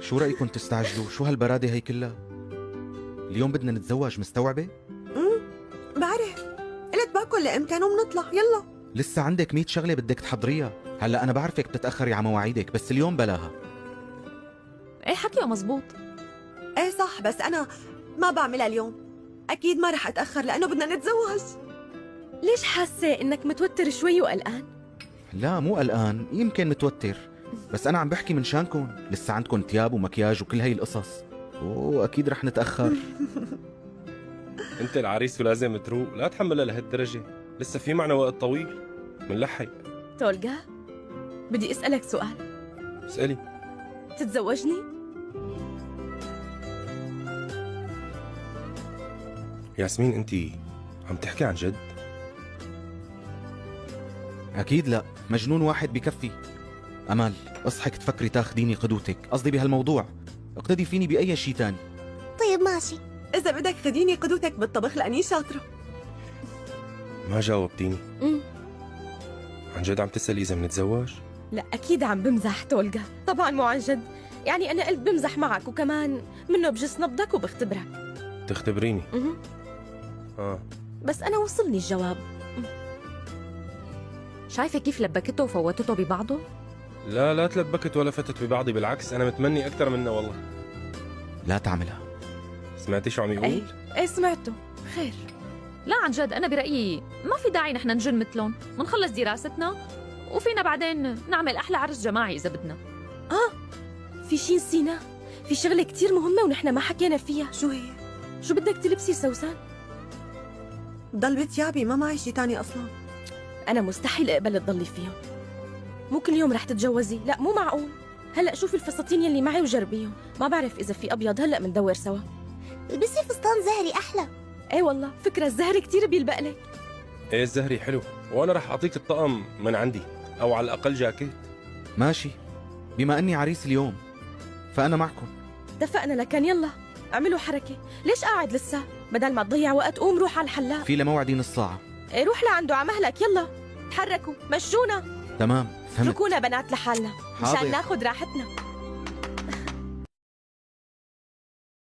شو رأيكم تستعجلوا؟ شو هالبرادة هي كلها؟ اليوم بدنا نتزوج، مستوعبة؟ بعرف. قلت باكل لإمكان ومنطلع. يلا. لسه عندك 100 شغلة بدك تحضريها. هلا أنا بعرفك بتتأخري على مواعيدك، بس اليوم بلاها. ايه حكيه مزبوط. ايه صح، بس أنا ما بعملها اليوم. أكيد ما رح أتأخر لأنه بدنا نتزوج. ليش حاسة إنك متوتر شوي وقلقان؟ لا مو قلقان، يمكن متوتر، بس أنا عم بحكي من شانكم. لسه عندكم تياب ومكياج وكل هاي القصص. أكيد رح نتأخر. انت العريس ولازم تروق، لا تحملها لهالدرجة، لسه في معنا وقت طويل. منلحق. تولغا، بدي أسألك سؤال. اسألي. تتزوجني؟ ياسمين انت عم تحكي عن جد؟ أكيد لا، مجنون واحد بكفي. أمل، اصحك تفكري تاخديني قدوتك، قصدي بهالموضوع اقتدي فيني بأي شيء تاني. طيب ماشي. إذا بدك خديني قدوتك بالطبخ لأني شاطرة. ما جاوبتيني. عن جد عم تسألي إذا منتزوج؟ لا أكيد عم بمزح تولغا، طبعا مو عن جد. يعني أنا قلت بمزح معك، وكمان منه بجس نبضك وبختبرك. تختبريني؟ بس أنا وصلني الجواب. شايفه كيف لبكته وفوتته ببعضه؟ لا تلبكت ولا فتت ببعضي، بالعكس أنا متمني أكثر منها والله. لا تعملها. سمعتي شو عم يقول؟ ايه سمعته. خير. لا عن جد انا برايي ما في داعي نحن نجن مثلهم، منخلص دراستنا وفينا بعدين نعمل احلى عرس جماعي اذا بدنا. في شي نسينا، في شغلة كتير مهمة ونحن ما حكينا فيها. شو هي؟ شو بدك تلبسي سوسن؟ ضل بتيابي، ما معي شي تاني أصلا. أنا مستحيل أقبل تضلي فيهم. مو كل يوم رح تتجوزي، لا مو معقول. هلأ شوفي الفساتين يلي معي وجربيهم، ما بعرف إذا في أبيض، هلأ مندور سوا. البسي فستان زهري أحلى. ايه والله فكرة، الزهري كتير بيلبق لك. ايه الزهري حلو، وأنا رح أعطيك الطقم من عندي، أو على الأقل جاكيت. ماشي، بما أني عريس اليوم فأنا معكم. اتفقنا، لكن يلا اعملوا حركة. ليش قاعد لسه؟ بدل ما تضيع وقت قوم روح على الحلاق. في لموعدي نص ساعة. ايه روح لعنده على مهلك، يلا تحركوا مشونا. تمام، فهمت. اتركونا بنات لحالنا حاضر. مشان ناخد راحتنا.